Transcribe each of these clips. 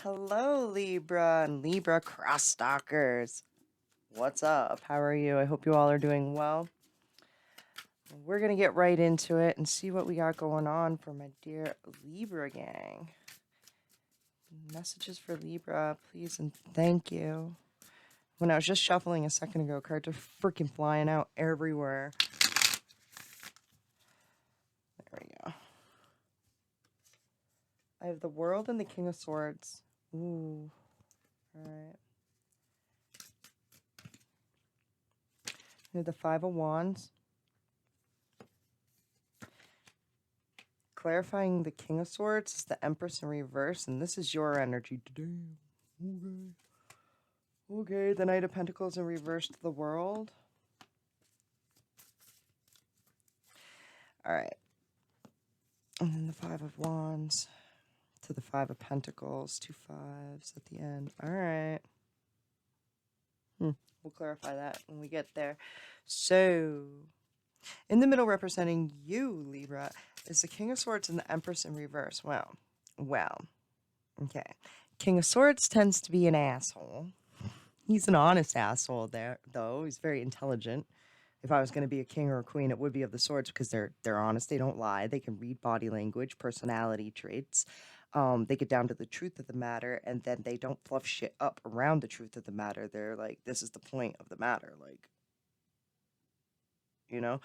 Hello, Libra and Libra cross stalkers. What's up? How are you? I hope you all are doing well. We're going to get right into it and see what we got going on for my dear Libra gang. Messages for Libra, please and thank you. When I was just shuffling a second ago, cards are freaking flying out everywhere. There we go. I have the World and the King of Swords. Ooh. All right. I have the Five of Wands. Clarifying the King of Swords is the Empress in reverse, and this is your energy today. Okay. Okay, the Knight of Pentacles in reverse to the World. All right. And then the Five of Wands to the Five of Pentacles. 2 fives at the end. All right. We'll clarify that when we get there. So, in the middle representing you, Libra, is the King of Swords and the Empress in reverse. Well, okay. King of Swords tends to be an asshole. He's an honest asshole there, though. He's very intelligent. If I was going to be a king or a queen, it would be of the swords because they're honest. They don't lie. They can read body language, personality traits. They get down to the truth of the matter, and then they don't fluff shit up around the truth of the matter. They're like, this is the point of the matter. Like, you know?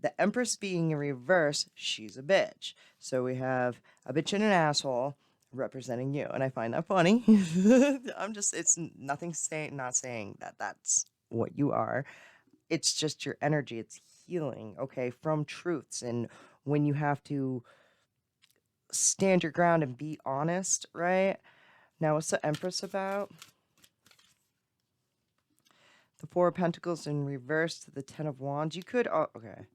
The Empress being in reverse, she's a bitch. So we have a bitch and an asshole representing you. And I find that funny. It's nothing not saying that that's what you are. It's just your energy. It's healing, okay, from truths. And when you have to stand your ground and be honest, right? Now, what's the Empress about? The Four of Pentacles in reverse to the Ten of Wands. You could, okay.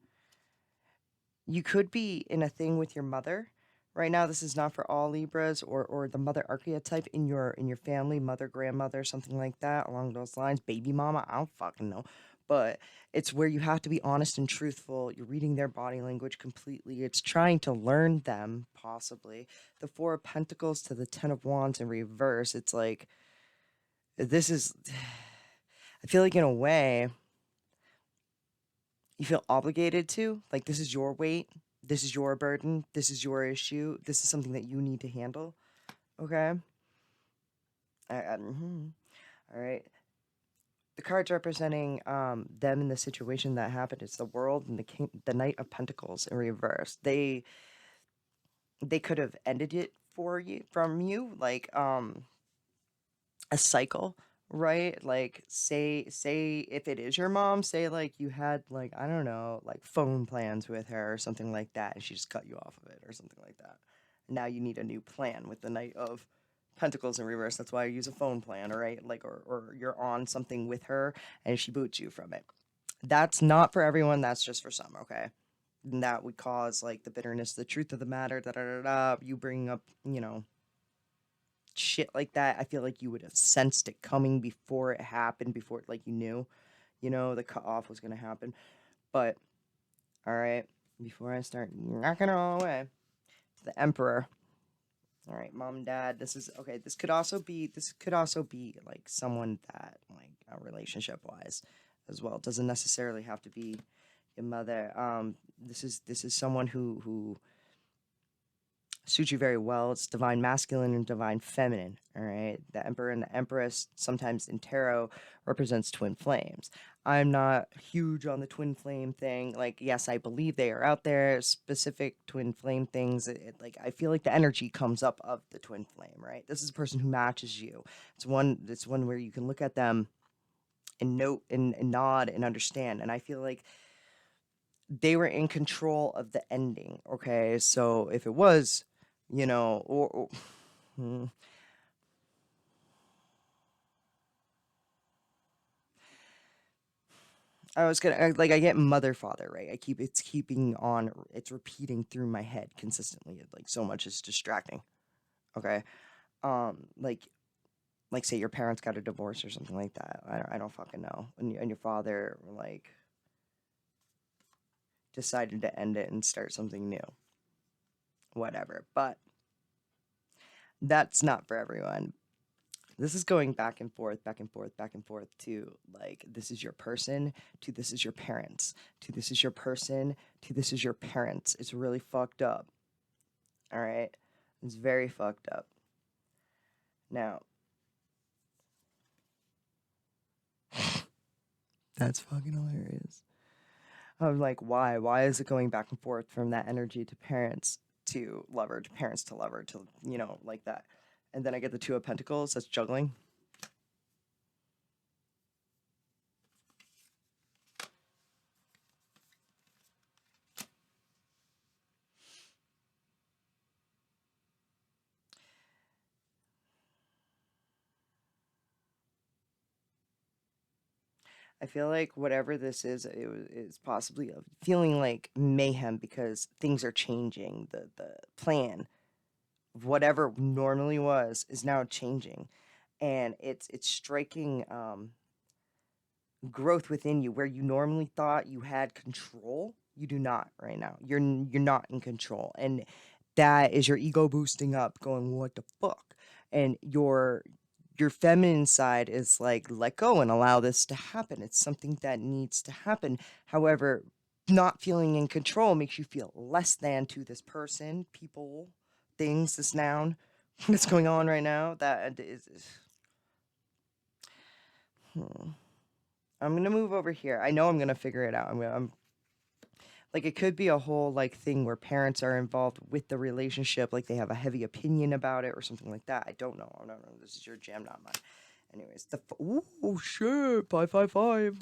You could be in a thing with your mother. Right now, this is not for all Libras or the mother archetype in your family, mother, grandmother, something like that, along those lines. Baby mama, I don't fucking know. But it's where you have to be honest and truthful. You're reading their body language completely. It's trying to learn them, possibly. The Four of Pentacles to the Ten of Wands in reverse. It's like, this is, I feel like in a way, you feel obligated to. Like, this is your weight. This is your burden. This is your issue. This is something that you need to handle. Okay? All right. The cards representing them in the situation that happened is the World and the Knight of Pentacles in reverse. They could have ended it from you, like a cycle, right? Like say if it is your mom, say like you had like, I don't know, like phone plans with her or something like that, and she just cut you off of it or something like that. Now you need a new plan with the Knight of Pentacles in reverse. That's why I use a phone plan, right? Like, or you're on something with her and she boots you from it. That's not for everyone. That's just for some, okay? And that would cause like the bitterness, the truth of the matter, da da da da. You bring up, shit like that. I feel like you would have sensed it coming before it happened, before like you knew, the cut off was gonna happen. But all right, before I start knocking it all away, the Emperor. All right, mom, dad. This is okay. This could also be like someone that like relationship wise as well. It doesn't necessarily have to be your mother. This is someone who suits you very well. It's divine masculine and divine feminine. All right. The Emperor and the Empress, sometimes in tarot, represents twin flames. I'm not huge on the twin flame thing. Like, yes, I believe they are out there, specific twin flame things. Like, I feel like the energy comes up of the twin flame, right? This is a person who matches you. It's one where you can look at them and note and nod and understand. And I feel like they were in control of the ending. Okay. So if it was, or hmm. I get mother father, right? It's keeping on, it's repeating through my head consistently. Like, so much is distracting. Okay. Like say your parents got a divorce or something like that. I don't fucking know. And your father like decided to end it and start something new. Whatever. But That's not for everyone. This is going back and forth, back and forth, back and forth to like, this is your person, to this is your parents, to this is your person, to this is your parents. It's really fucked up. All right? It's very fucked up. Now, that's fucking hilarious. I'm like, why? Why is it going back and forth from that energy to parents to lover, to parents to lover, to, like that? And then I get the Two of Pentacles, that's juggling. I feel like whatever this is, is possibly feeling like mayhem because things are changing. The plan, whatever normally was, is now changing, and it's striking growth within you where you normally thought you had control. You do not right now. You're not in control, and that is your ego boosting up, going, "What the fuck?" And your feminine side is like, let go and allow this to happen. It's something that needs to happen. However, not feeling in control makes you feel less than to this person, people, things, this noun that's going on right now. That is. Hmm. I'm gonna move over here. I know I'm gonna figure it out. I'm like, it could be a whole like thing where parents are involved with the relationship, like they have a heavy opinion about it or something like that. I don't know. I don't know. This is your jam, not mine. Anyways, oh shit, 555.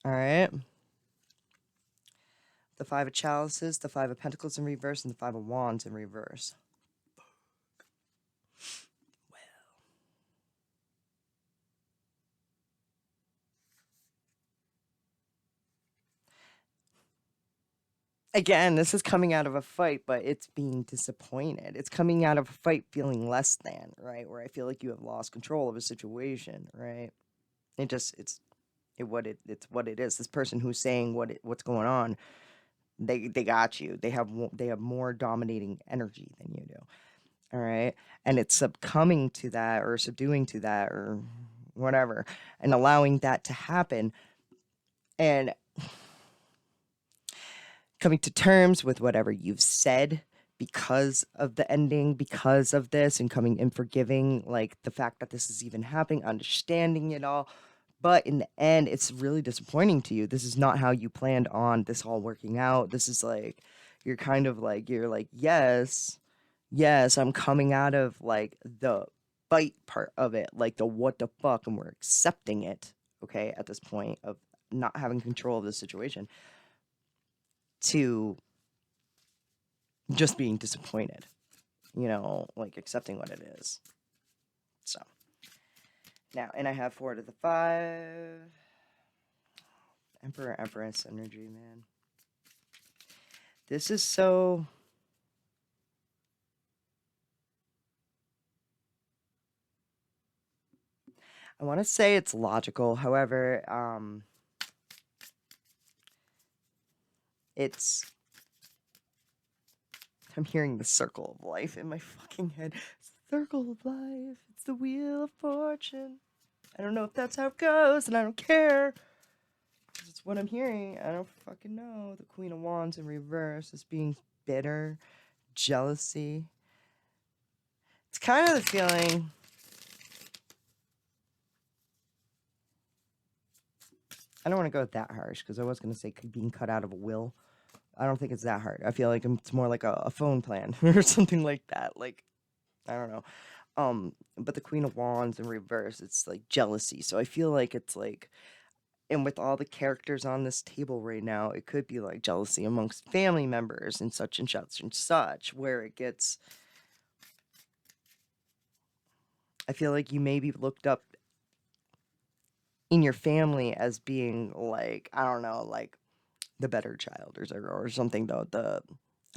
All right. The Five of Chalices, the Five of Pentacles in reverse, and the Five of Wands in reverse. Again, this is coming out of a fight, but it's being disappointed. It's coming out of a fight feeling less than, right? Where I feel like you have lost control of a situation, right? It's what it is. This person who's saying what's going on, they got you. They have more dominating energy than you do. All right, and it's succumbing to that or subduing to that or whatever, and allowing that to happen, and coming to terms with whatever you've said because of the ending, because of this, and coming and forgiving like the fact that this is even happening, understanding it all. But in the end, it's really disappointing to you. This is not how you planned on this all working out. This is like, you're kind of like, you're like, yes, yes, I'm coming out of like the fight part of it, like the what the fuck, and we're accepting it, okay, at this point of not having control of the situation, to just being disappointed, like accepting what it is. So now, and I have 4 to the 5. Emperor, Empress energy, man. This is so. I want to say it's logical. However, it's. I'm hearing the circle of life in my fucking head. Circle of life. It's the wheel of fortune. I don't know if that's how it goes, and I don't care. It's what I'm hearing. I don't fucking know. The Queen of Wands in reverse is being bitter, jealousy. It's kind of the feeling. I don't want to go that harsh because I was going to say being cut out of a will. I don't think it's that hard. I feel like it's more like a phone plan or something like that. Like, I don't know. But the Queen of Wands in reverse, it's like jealousy. So I feel like it's like, and with all the characters on this table right now, it could be like jealousy amongst family members and such and such and such, where it gets. I feel like you maybe looked up in your family as being like, I don't know, like the better child or something, though. I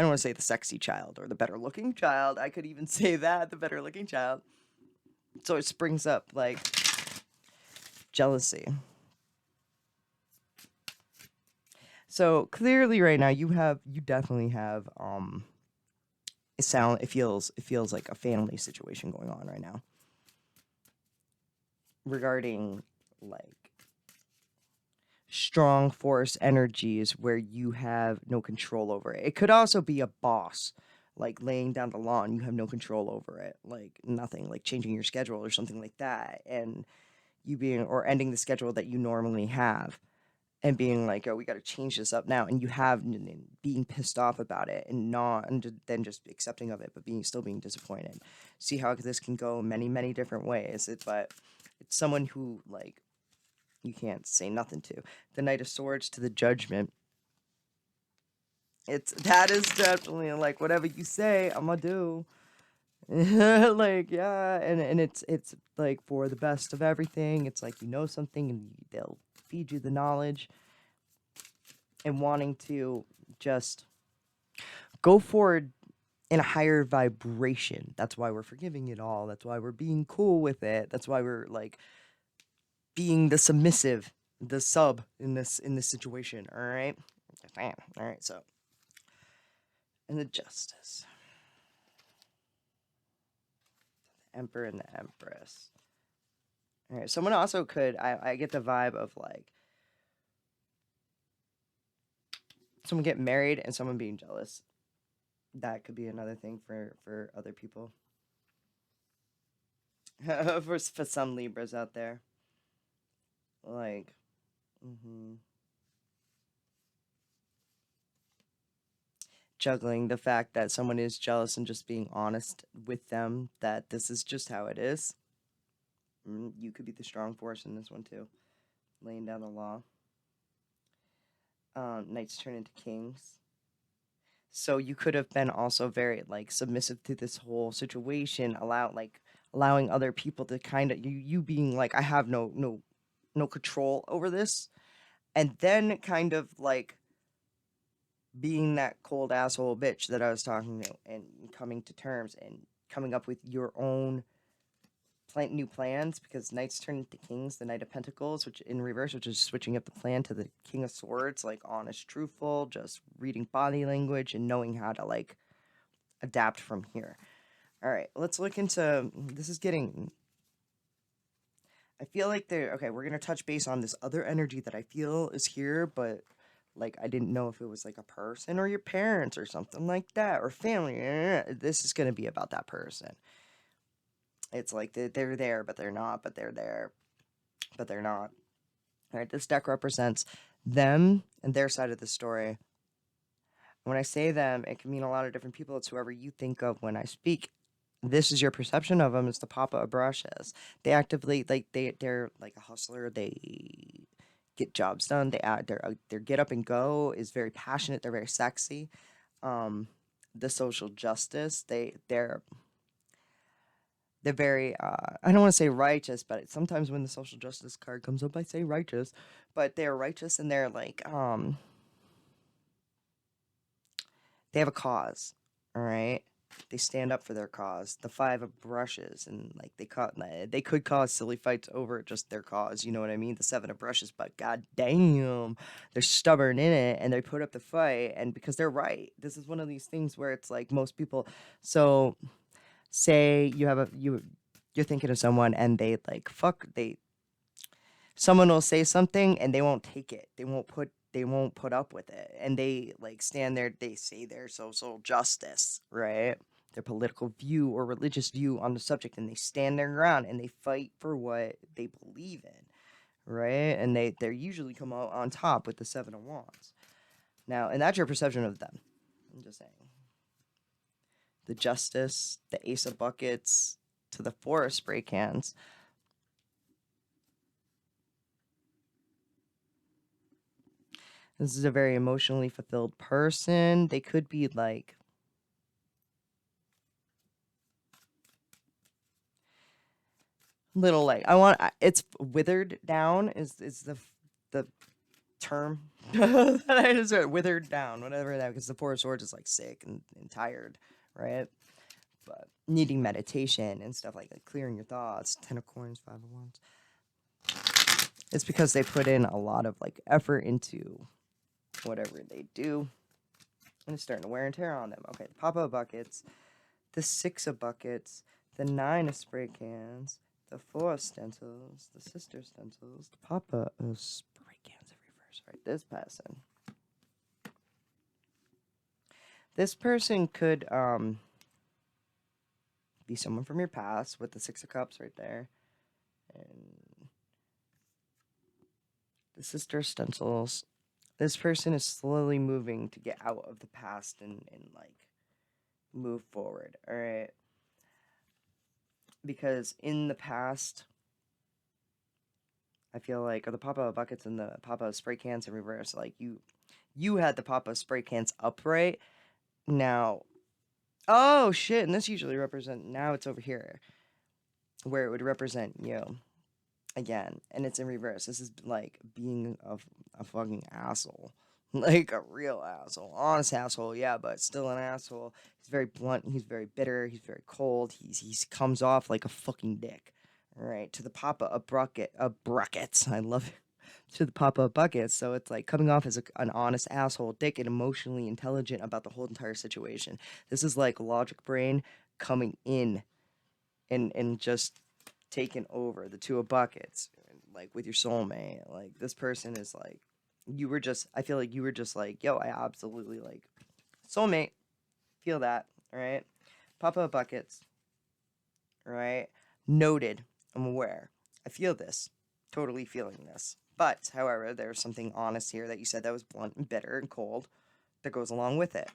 don't want to say the sexy child or the better looking child. I could even say that, the better looking child. So it springs up like jealousy. So clearly right now you definitely have it feels like a family situation going on right now regarding like strong force energies where you have no control over it. It could also be a boss like laying down the law and you have no control over it, like nothing, like changing your schedule or something like that, and you being or ending the schedule that you normally have and being like, oh, we got to change this up now, and you have being pissed off about it and not and then just accepting of it, but still being disappointed. See how this can go many different ways. But it's someone who like you can't say nothing to. The Knight of Swords to the Judgment. That is definitely like whatever you say, I'm gonna do. Like yeah, and it's like for the best of everything. It's like you know something and they'll feed you the knowledge and wanting to just go forward in a higher vibration. That's why we're forgiving it all. That's why we're being cool with it. That's why we're like being the submissive, the sub in this situation. All right. All right. So, and the Justice, the Emperor and the Empress. All right. Someone also could. I get the vibe of like someone getting married and someone being jealous. That could be another thing for other people. for some Libras out there. Like, juggling the fact that someone is jealous and just being honest with them that this is just how it is. You could be the strong force in this one too, laying down the law. Knights turn into kings. So you could have been also very like submissive to this whole situation, allowing other people to kind of you being like I have no control over this, and then kind of like being that cold asshole bitch that I was talking to and coming to terms and coming up with your own new plans, because Knights turn into Kings, the Knight of Pentacles, which in reverse, which is switching up the plan to the King of Swords, like honest, truthful, just reading body language and knowing how to like adapt from here. All right, let's look into this. Is getting I feel like okay, we're gonna touch base on this other energy that I feel is here, but like I didn't know if it was like a person or your parents or something like that or family. This is gonna be about that person. It's like they're there, but they're not, but they're there, but they're not. All right, this deck represents them and their side of the story. When I say them, it can mean a lot of different people. It's whoever you think of when I speak. This is your perception of them. It's the Papa of Brushes. They actively they're like a hustler. They get jobs done. Their get up and go is very passionate. They're very sexy. The social justice. They're very I don't want to say righteous, but sometimes when the social justice card comes up I say righteous, but they're righteous and they're like they have a cause. All right, they stand up for their cause. The Five of Brushes, and like they could cause silly fights over just their cause, you know what I mean? The Seven of Brushes, but god damn, they're stubborn in it and they put up the fight, and because they're right. This is one of these things where it's like most people, so say you're thinking of someone and they like someone will say something and they won't take it. They won't put up with it. And they like stand there, they say their social justice, right? Their political view or religious view on the subject, and they stand their ground and they fight for what they believe in, right? And they usually come out on top with the Seven of Wands. Now, and that's your perception of them. I'm just saying. The Justice, the Ace of Buckets, to the Four of Spray Cans. This is a very emotionally fulfilled person. They could be like little like it's withered down is the term that I just read, withered down, whatever that, because the Four of Swords is like sick and tired, right? But needing meditation and stuff like clearing your thoughts. 10 of Coins, 5 of Wands. It's because they put in a lot of like effort into whatever they do, and it's starting to wear and tear on them. Okay, Papa of Buckets. the 6 of buckets, the 9 of spray cans, the 4 of stencils, the sister stencils, the papa of spray cans in reverse. Right, this person. This person could be someone from your past with the 6 of cups right there. And the sister stencils. This person is slowly moving to get out of the past and like move forward, all right? Because in the past, I feel like the papa of buckets and the papa of spray cans in reverse, like you had the papa of spray cans upright. Now, oh shit, and this usually now it's over here where it would represent you again, and it's in reverse. This is like being a fucking asshole. Like a real asshole. Honest asshole, yeah, but still an asshole. He's very blunt, he's very bitter, he's very cold, he's comes off like a fucking dick. Alright, to the papa of buckets. I love it. To the papa of buckets, so it's like coming off as an honest asshole, dick, and emotionally intelligent about the whole entire situation. This is like logic brain coming in and just taken over the 2 of buckets, like with your soulmate. Like this person is like, I feel like you were just like, yo, I absolutely like soulmate, feel that. All right, papa of buckets. All right, noted. I'm aware. I feel this, totally feeling this. But however, there's something honest here that you said that was blunt and bitter and cold that goes along with it.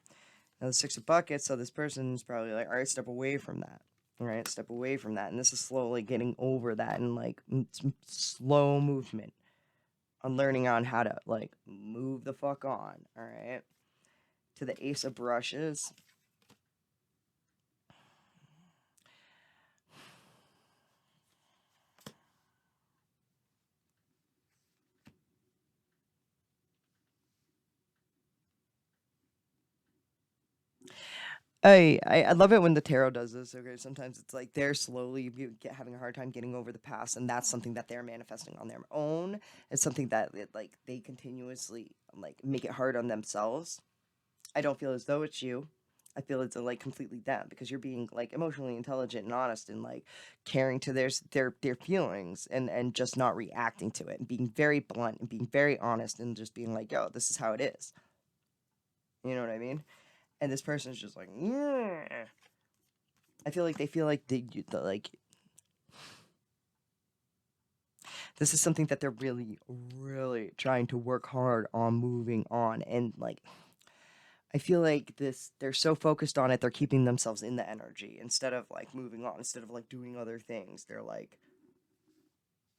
Now the 6 of buckets, so this person's probably like, all right, step away from that. Right, step away from that, and this is slowly getting over that, and like slow movement on learning on how to like move the fuck on. All right, to the ace of brushes. I love it when the tarot does this. Okay, sometimes it's like they're slowly having a hard time getting over the past, and that's something that they're manifesting on their own. It's something that like they continuously like make it hard on themselves. I don't feel as though it's you. I feel it's like completely them because you're being like emotionally intelligent and honest and like caring to their feelings and just not reacting to it and being very blunt and being very honest and just being like, yo, this is how it is. You know what I mean? And this person's just like, yeah. I feel like they feel like like this is something that they're really, really trying to work hard on moving on. And like, I feel like they're so focused on it, they're keeping themselves in the energy instead of like moving on, instead of like doing other things. They're like,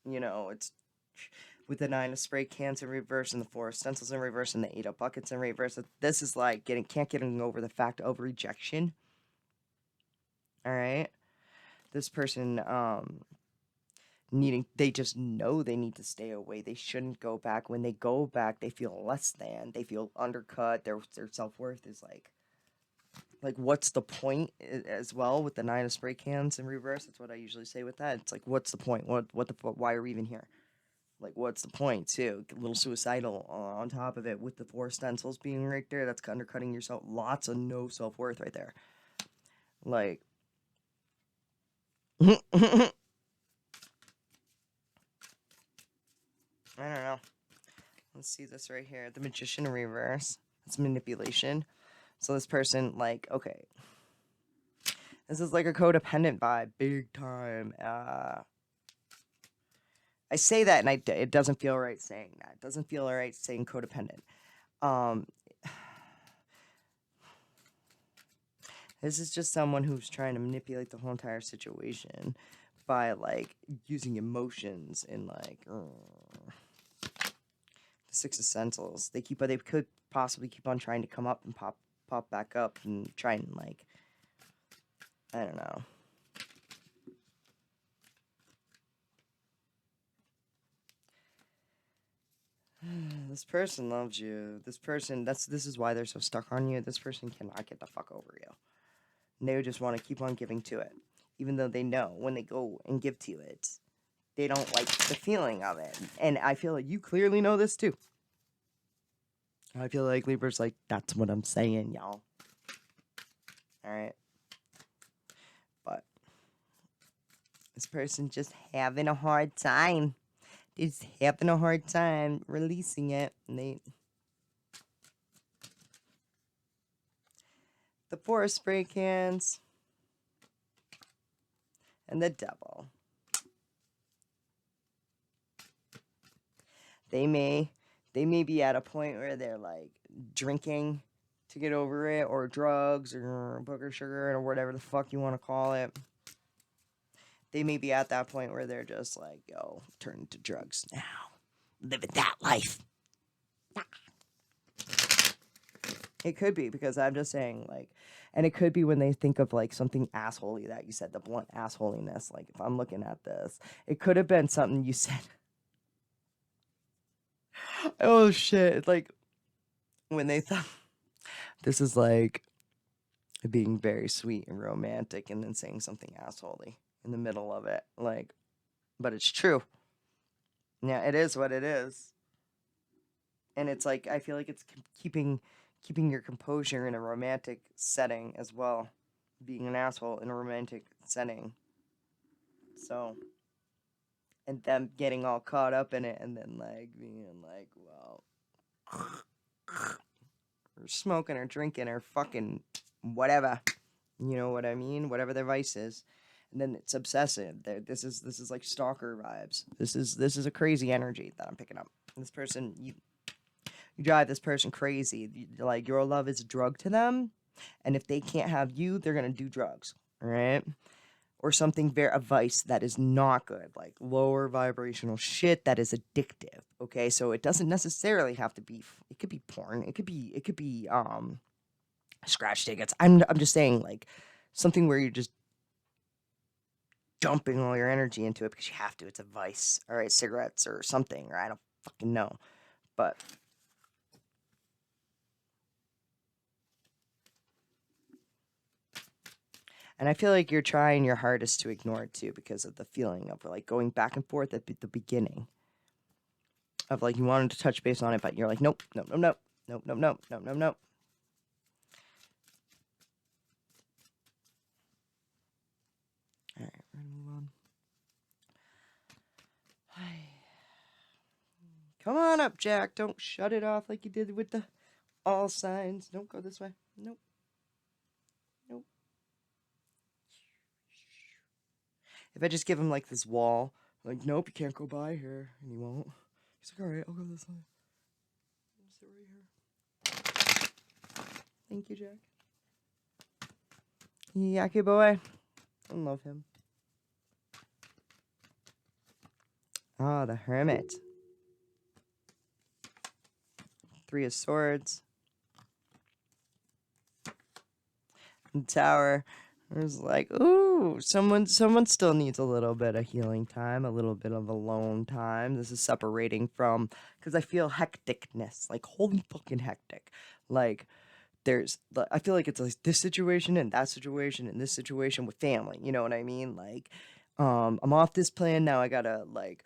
it's with the 9 of spray cans in reverse and the 4 of stencils in reverse and the 8 of buckets in reverse. This is like can't getting over the fact of rejection. All right. This person, they just know they need to stay away. They shouldn't go back. When they go back, they feel less than. They feel undercut. Their self-worth is like what's the point as well with the 9 of spray cans in reverse. That's what I usually say with that. It's like, what's the point? Why are we even here? Like, what's the point too? A little suicidal on top of it with the 4 stencils being right there. That's undercutting yourself. Lots of no self-worth right there. Like I don't know. Let's see this right here. The magician in reverse. It's manipulation. So this person, like, okay. This is like a codependent vibe. Big time. I say that and it doesn't feel right saying that. It doesn't feel right saying codependent. This is just someone who's trying to manipulate the whole entire situation by, like, using emotions and, like, the 6 of stencils. They could possibly keep on trying to come up and pop back up and try and, like, I don't know. This person loves you. This is why they're so stuck on you. This person cannot get the fuck over you. And they just want to keep on giving to it. Even though they know when they go and give to it, they don't like the feeling of it. And I feel like you clearly know this too. I feel like Libra's like, that's what I'm saying, y'all. Alright. person just having a hard time. Just having a hard time releasing it. And the Four of Spray Cans and the Devil. They may be at a point where they're like drinking to get over it, or drugs, or booger sugar, or whatever the fuck you want to call it. They may be at that point where they're just like, yo, turn to drugs now. Living that life. It could be, because I'm just saying, like, and it could be when they think of like something assholey that you said, the blunt assholiness. Like, if I'm looking at this, it could have been something you said. Oh shit. Like, when they thought this is like being very sweet and romantic, and then saying something assholey in the middle of it. Like, but it's true. Yeah, it is what it is. And it's like, I feel like it's keeping your composure in a romantic setting as well. Being an asshole in a romantic setting. So, and them getting all caught up in it, and then like being like, well, or smoking or drinking or fucking whatever. You know what I mean? Whatever their vice is. And then it's obsessive. This is like stalker vibes. This is a crazy energy that I'm picking up. This person, you drive this person crazy. Like, your love is a drug to them, and if they can't have you, they're gonna do drugs, all right? Or something, a vice that is not good, like lower vibrational shit that is addictive. Okay, so it doesn't necessarily have to be. It could be porn. It could be scratch tickets. I'm just saying, like, something where you're just dumping all your energy into it because you have to. It's a vice. All right, cigarettes or something, or I don't fucking know, but. And I feel like you're trying your hardest to ignore it too, because of the feeling of like going back and forth at the beginning. Of like, you wanted to touch base on it, but you're like, nope, nope, nope, nope, nope, nope, nope, nope, nope, nope. All right, we're gonna move on. Come on up, Jack. Don't shut it off like you did with the all signs. Don't go this way. Nope. Nope. If I just give him like this wall, like, nope, you can't go by here, and he won't. He's like, all right, I'll go this way. I'll sit right here. Thank you, Jack. Yucky boy. I love him. Ah, the Hermit. Three of Swords. The Tower. It's like, ooh, someone still needs a little bit of healing time, a little bit of alone time. This is separating from, because I feel hecticness, like holy fucking hectic. Like, I feel like it's like this situation and that situation and this situation with family. You know what I mean? Like, I'm off this plan now. I gotta like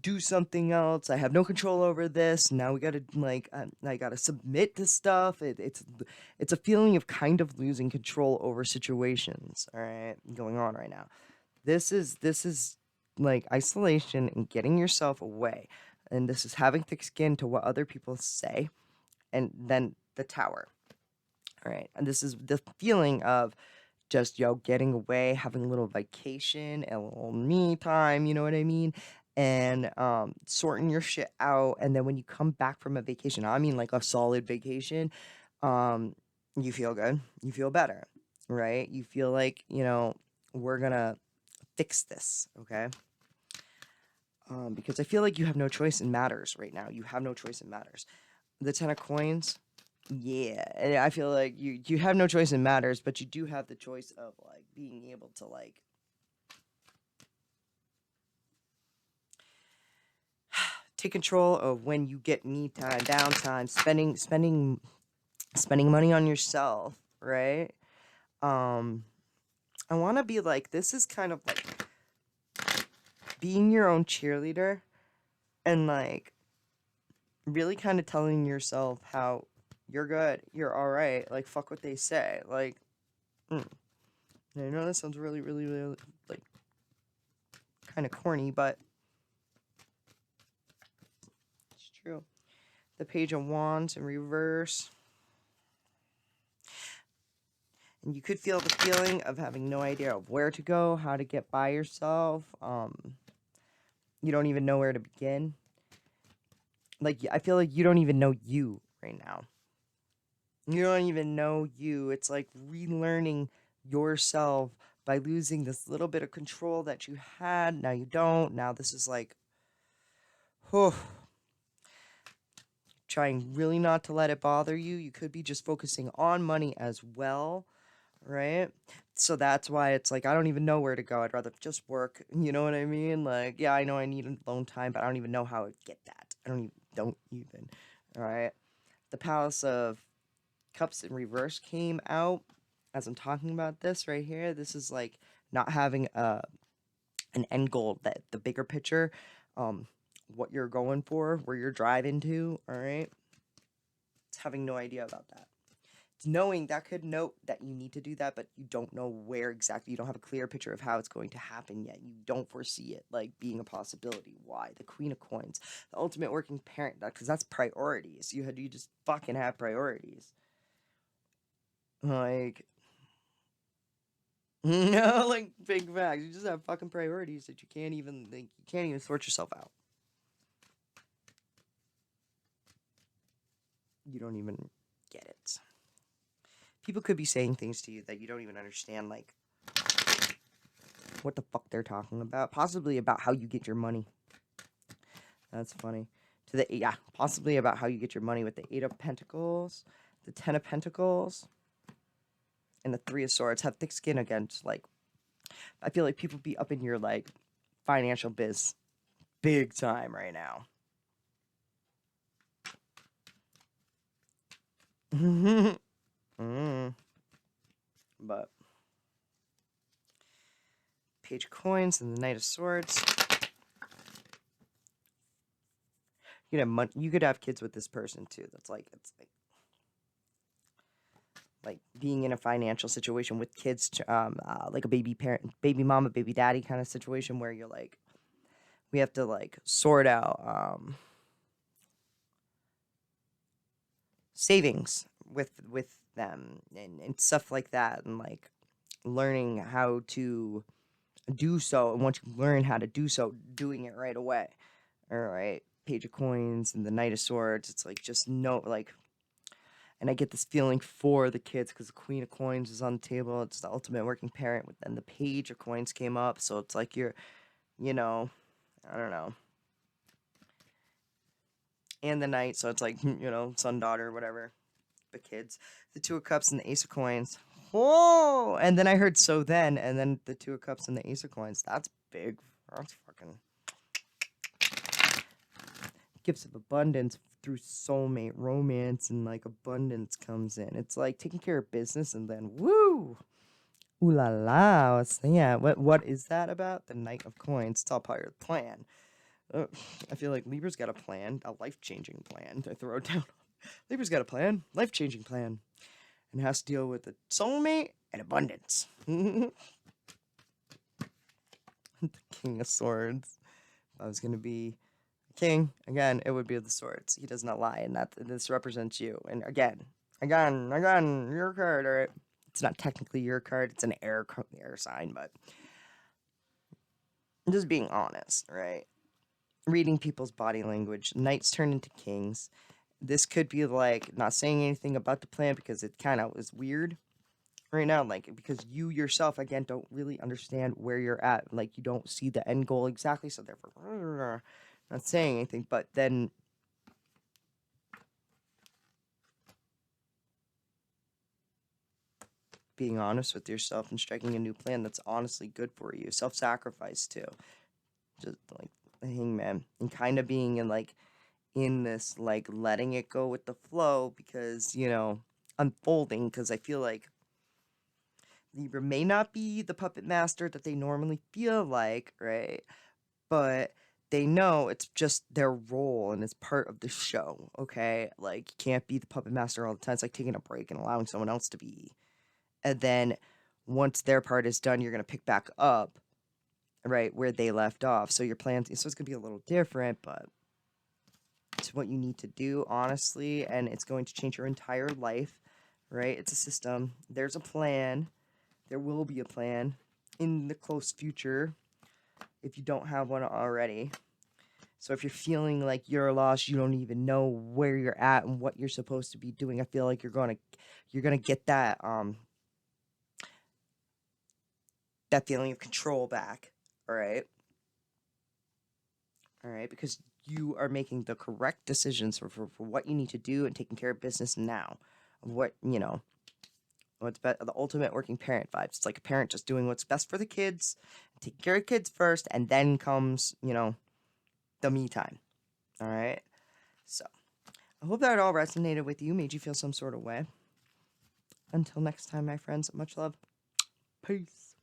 do something else. I have no control over this. Now we gotta like I gotta submit to stuff. It's a feeling of kind of losing control over situations. All right, going on right now. This is like isolation and getting yourself away, and this is having thick skin to what other people say, and then the Tower. All right, and this is the feeling of just getting away, having a little vacation, a little me time, you know what I mean? And sorting your shit out. And then when you come back from a vacation, I mean like a solid vacation, you feel good, you feel better, right? You feel like, we're gonna fix this, okay? Because I feel like you have no choice in matters right now. You have no choice in matters. The Ten of Coins, yeah, and I feel like you have no choice in matters, but you do have the choice of like being able to like take control of when you get me time, downtime, spending money on yourself, right? I want to be like, this is kind of like being your own cheerleader, and like really kind of telling yourself how you're good, you're all right, like fuck what they say, like I know that sounds really, really, really like kind of corny, but it's true. The Page of Wands in reverse. And you could feel the feeling of having no idea of where to go, how to get by yourself. You don't even know where to begin. Like, I feel like you don't even know you right now. You don't even know you. It's like relearning yourself by losing this little bit of control that you had. Now you don't. Now this is like, whew. Trying really not to let it bother you. You could be just focusing on money as well, right? So that's why it's like, I don't even know where to go. I'd rather just work. You know what I mean? Like, yeah, I know I need alone time, but I don't even know how to get that. I don't even. All right. The Palace of Cups in reverse came out as I'm talking about this right here. This is like not having an end goal, that the bigger picture, what you're going for, where you're driving to, all right? It's having no idea about that. It's knowing that could note that you need to do that, but you don't know where exactly. You don't have a clear picture of how it's going to happen yet. You don't foresee it like being a possibility. Why? The Queen of Coins, the ultimate working parent, because that's priorities. You just fucking have priorities. Like, no, like big facts. You just have fucking priorities that you can't even sort yourself out. You don't even get it. People could be saying things to you that you don't even understand, like what the fuck they're talking about. Possibly about how you get your money. That's funny. Possibly about how you get your money with the 8 of Pentacles, the 10 of Pentacles, and the 3 of Swords. Have thick skin against, like, I feel like people be up in your, like, financial biz big time right now. But Page of Coins and the Knight of Swords. You could have kids with this person too. It's like being in a financial situation with kids, like a baby parent, baby mama, baby daddy kind of situation where you're like, we have to like sort out savings with them and stuff like that, and like learning how to do so. And once you learn how to do so, doing it right away. All right, Page of Coins and the Knight of Swords. It's like just like. And I get this feeling for the kids because the Queen of Coins is on the table. It's the ultimate working parent. Then the Page of Coins came up. So it's like I don't know. And the Knight. So it's like, son, daughter, whatever. The kids. The Two of Cups and the Ace of Coins. Whoa! And then I heard so then. And then the Two of Cups and the Ace of Coins. That's big. That's fucking... Gifts of abundance through soulmate romance, and like abundance comes in. It's like taking care of business and then woo, ooh la la. What is that about? The Knight of Coins. It's all part of the plan. I feel like Libra's got a plan, a life-changing plan to throw down. Libra's got a plan, life-changing plan, and has to deal with the soulmate and abundance. The King of Swords. If I was gonna be King, again, it would be the Swords. He does not lie, and this represents you. And again, your card, alright? It's not technically your card, it's an air sign, but I'm just being honest, right? Reading people's body language. Knights turn into kings. This could be like not saying anything about the plan because it kind of is weird right now, like because you yourself again don't really understand where you're at, like you don't see the end goal exactly, so therefore not saying anything. But then being honest with yourself and striking a new plan that's honestly good for you. Self-sacrifice too, just like the Hangman, and kind of being in this like letting it go with the flow, because unfolding, because I feel like Libra may not be the puppet master that they normally feel like, right? But they know it's just their role and it's part of the show, okay? Like, you can't be the puppet master all the time. It's like taking a break and allowing someone else to be. And then once their part is done, you're going to pick back up right where they left off. So your plans, so it's going to be a little different, but it's what you need to do, honestly, and it's going to change your entire life, right? It's a system. There's a plan. There will be a plan in the close future if you don't have one already. So if you're feeling like you're lost, you don't even know where you're at and what you're supposed to be doing, I feel like you're gonna get that feeling of control back. All right. All right, because you are making the correct decisions for what you need to do and taking care of business now. What, what's the ultimate working parent vibes. It's like a parent just doing what's best for the kids, taking care of kids first, and then comes, the me time. All right. So I hope that all resonated with you, made you feel some sort of way. Until next time, my friends, much love. Peace.